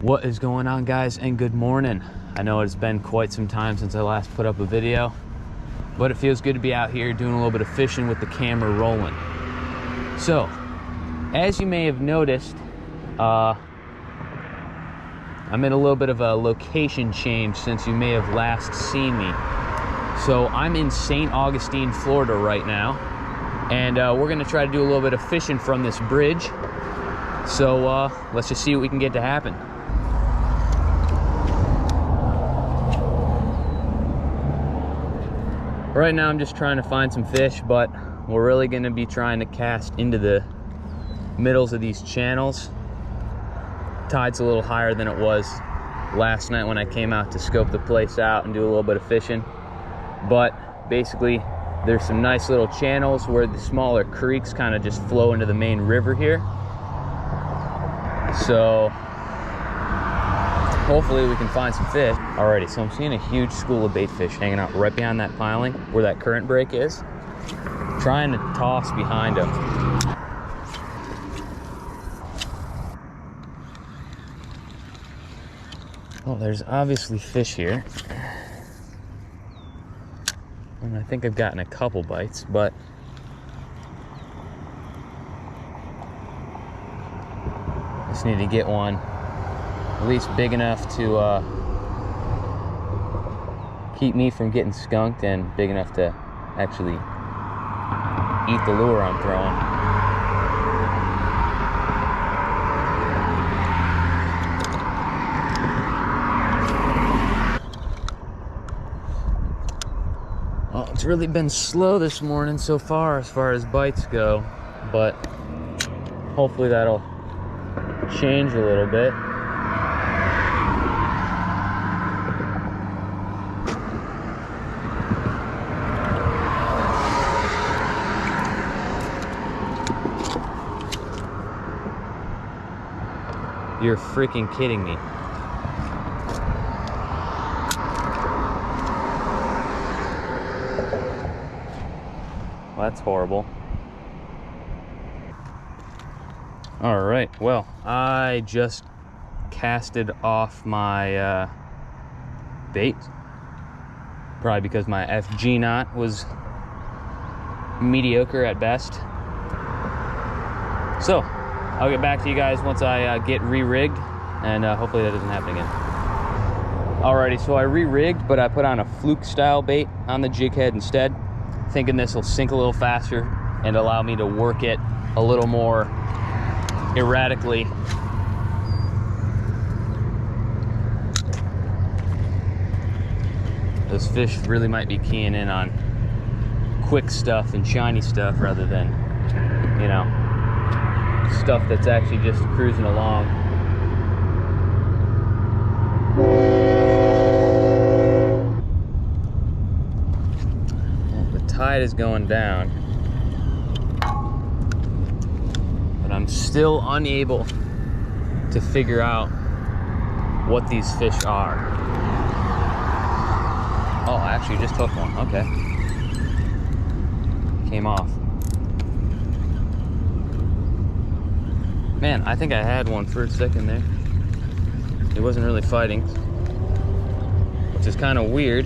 What is going on, guys, and good morning. I know it's been quite some time since I last put up a video, but it feels good to be out here doing a little bit of fishing with the camera rolling. So, as you may have noticed, I'm in a little bit of a location change since you may have last seen me. So I'm in St. Augustine, Florida right now, and we're gonna try to do a little bit of fishing from this bridge. So let's just see what we can get to happen. Right now I'm just trying to find some fish, but we're really going to be trying to cast into the middles of these channels. Tide's a little higher than it was last night when I came out to scope the place out and do a little bit of fishing. But basically there's some nice little channels where the smaller creeks kind of just flow into the main river here. So hopefully we can find some fish. Alrighty, so I'm seeing a huge school of bait fish hanging out right behind that piling where that current break is. Trying to toss behind them. Oh, there's obviously fish here. And I think I've gotten a couple bites, but just need to get one at least big enough to keep me from getting skunked and big enough to actually eat the lure I'm throwing. Well, it's really been slow this morning so far as bites go, but hopefully that'll change a little bit. You're freaking kidding me. Well, that's horrible. All right, well, I just casted off my bait. Probably because my FG knot was mediocre at best. So, I'll get back to you guys once I get re-rigged, and hopefully that doesn't happen again. Alrighty, so I re-rigged, but I put on a fluke style bait on the jig head instead, thinking this will sink a little faster and allow me to work it a little more erratically. Those fish really might be keying in on quick stuff and shiny stuff rather than, you know, stuff that's actually just cruising along. Well, the tide is going down, but I'm still unable to figure out what these fish are. Oh, I actually just took one. Okay. Came off. Man, I think I had one for a second there. It wasn't really fighting, which is kind of weird.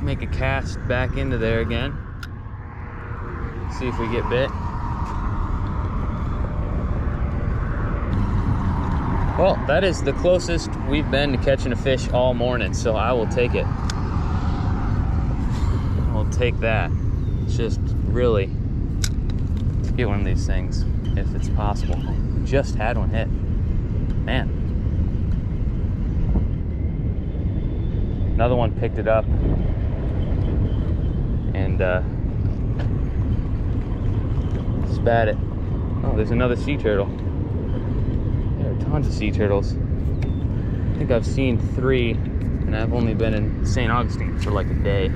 Make a cast back into there again. See if we get bit. Well, that is the closest we've been to catching a fish all morning, so I will take it. I'll take that. It's just really get one of these things if it's possible. Just had one hit. Man. Another one picked it up and spat it. Oh, there's another sea turtle. There are tons of sea turtles. I think I've seen 3, and I've only been in St. Augustine for like a day.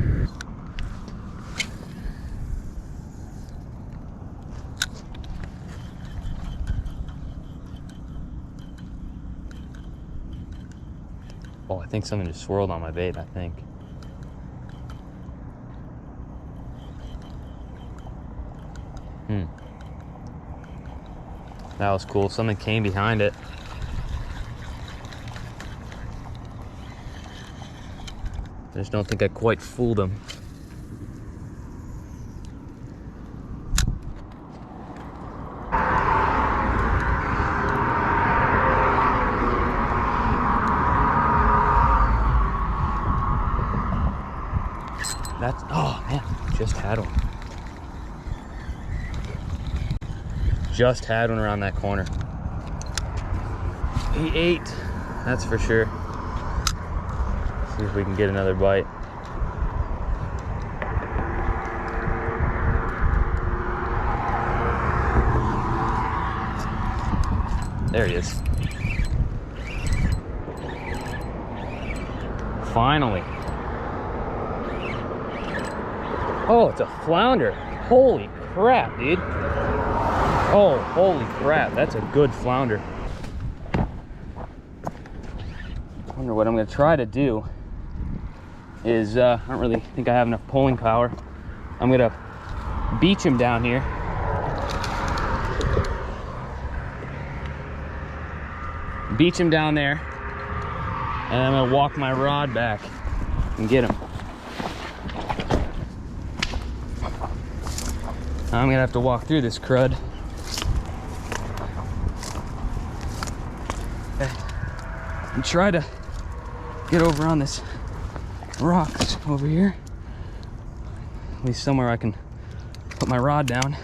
Oh, I think something just swirled on my bait, I think. That was cool. Something came behind it. I just don't think I quite fooled him. That's, oh man, just had one. Just had one around that corner. He ate, that's for sure. See if we can get another bite. There he is. Finally. Oh, it's a flounder. Holy crap, dude. Oh, holy crap. That's a good flounder. I wonder what I'm going to try to do is, I don't really think I have enough pulling power. I'm going to beach him down here. Beach him down there. And I'm going to walk my rod back and get him. I'm gonna have to walk through this crud. Okay. And try to get over on this rocks over here. At least somewhere I can put my rod down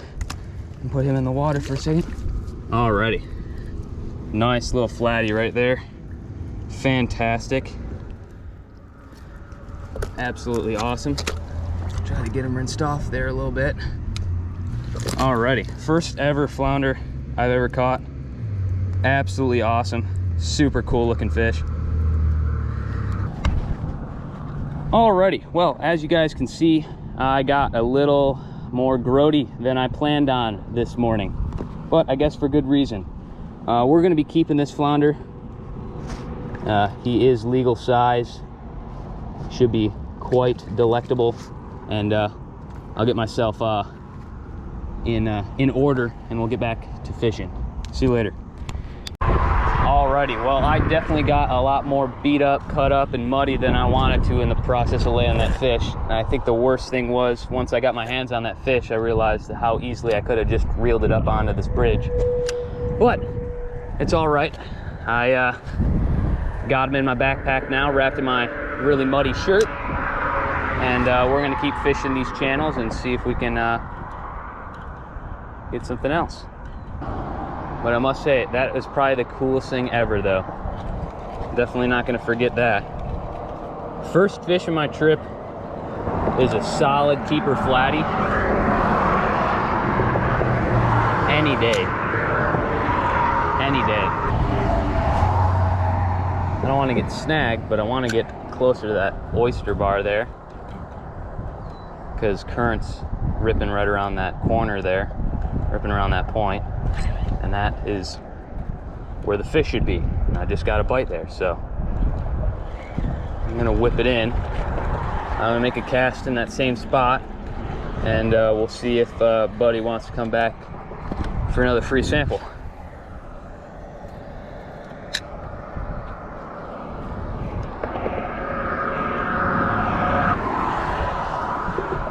and put him in the water for a second. Alrighty. Nice little flatty right there. Fantastic. Absolutely awesome. Try to get him rinsed off there a little bit. Alrighty, first ever flounder I've ever caught. Absolutely awesome. Super cool looking fish. Alrighty, well, as you guys can see, I got a little more grody than I planned on this morning, but I guess for good reason. We're gonna be keeping this flounder. He is legal size, should be quite delectable, and I'll get myself in order, and we'll get back to fishing. See you later. Alrighty, well, I definitely got a lot more beat up, cut up, and muddy than I wanted to in the process of laying that fish. And I think the worst thing was, once I got my hands on that fish, I realized how easily I could have just reeled it up onto this bridge. But it's all right. I got him in my backpack now, wrapped in my really muddy shirt, and we're gonna keep fishing these channels and see if we can get something else. But I must say, that was probably the coolest thing ever, though. Definitely not gonna forget that. First fish of my trip is a solid keeper flatty. Any day. Any day. I don't want to get snagged, but I want to get closer to that oyster bar there, because current's ripping right around that corner there, ripping around that point, and that is where the fish should be. And I just got a bite there, so I'm gonna whip it in. I'm gonna make a cast in that same spot, and we'll see if Buddy wants to come back for another free sample.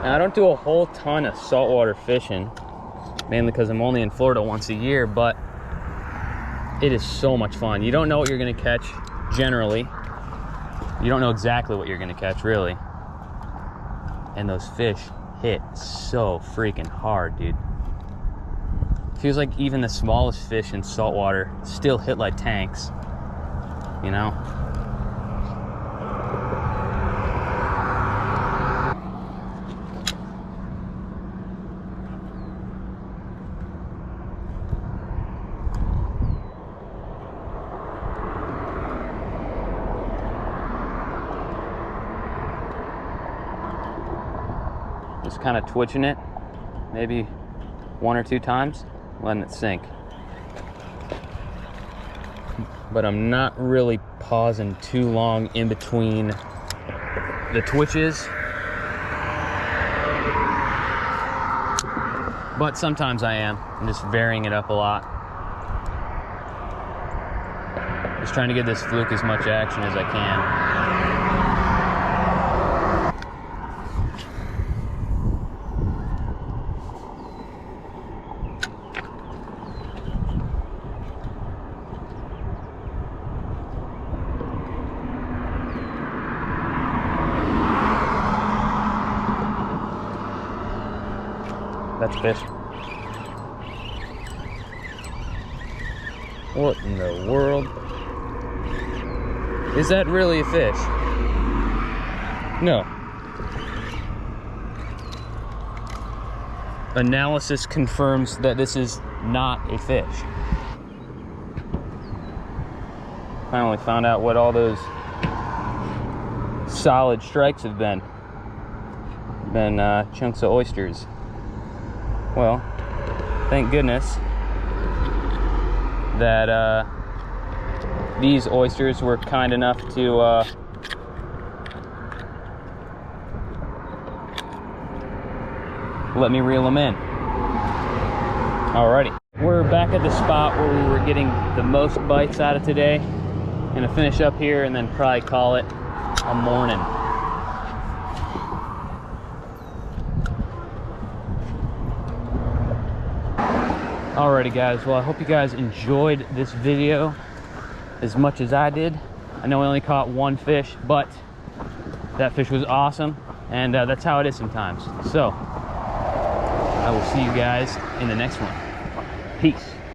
Now, I don't do a whole ton of saltwater fishing, mainly because I'm only in Florida once a year, but it is so much fun. You don't know what you're gonna catch, generally. You don't know exactly what you're gonna catch, really. And those fish hit so freaking hard, dude. Feels like even the smallest fish in saltwater still hit like tanks, you know? Just kind of twitching it, maybe 1 or 2 times, letting it sink. But I'm not really pausing too long in between the twitches. But sometimes I am. I'm just varying it up a lot. Just trying to give this fluke as much action as I can. That's fish. What in the world? Is that really a fish? No. Analysis confirms that this is not a fish. Finally found out what all those solid strikes have been. Chunks of oysters. Well, thank goodness that these oysters were kind enough to let me reel them in. Alrighty, we're back at the spot where we were getting the most bites out of today. Gonna finish up here and then probably call it a morning. Alrighty guys, well I hope you guys enjoyed this video as much as I did. I know I only caught one fish, but that fish was awesome, and that's how it is sometimes. So I will see you guys in the next one. Peace.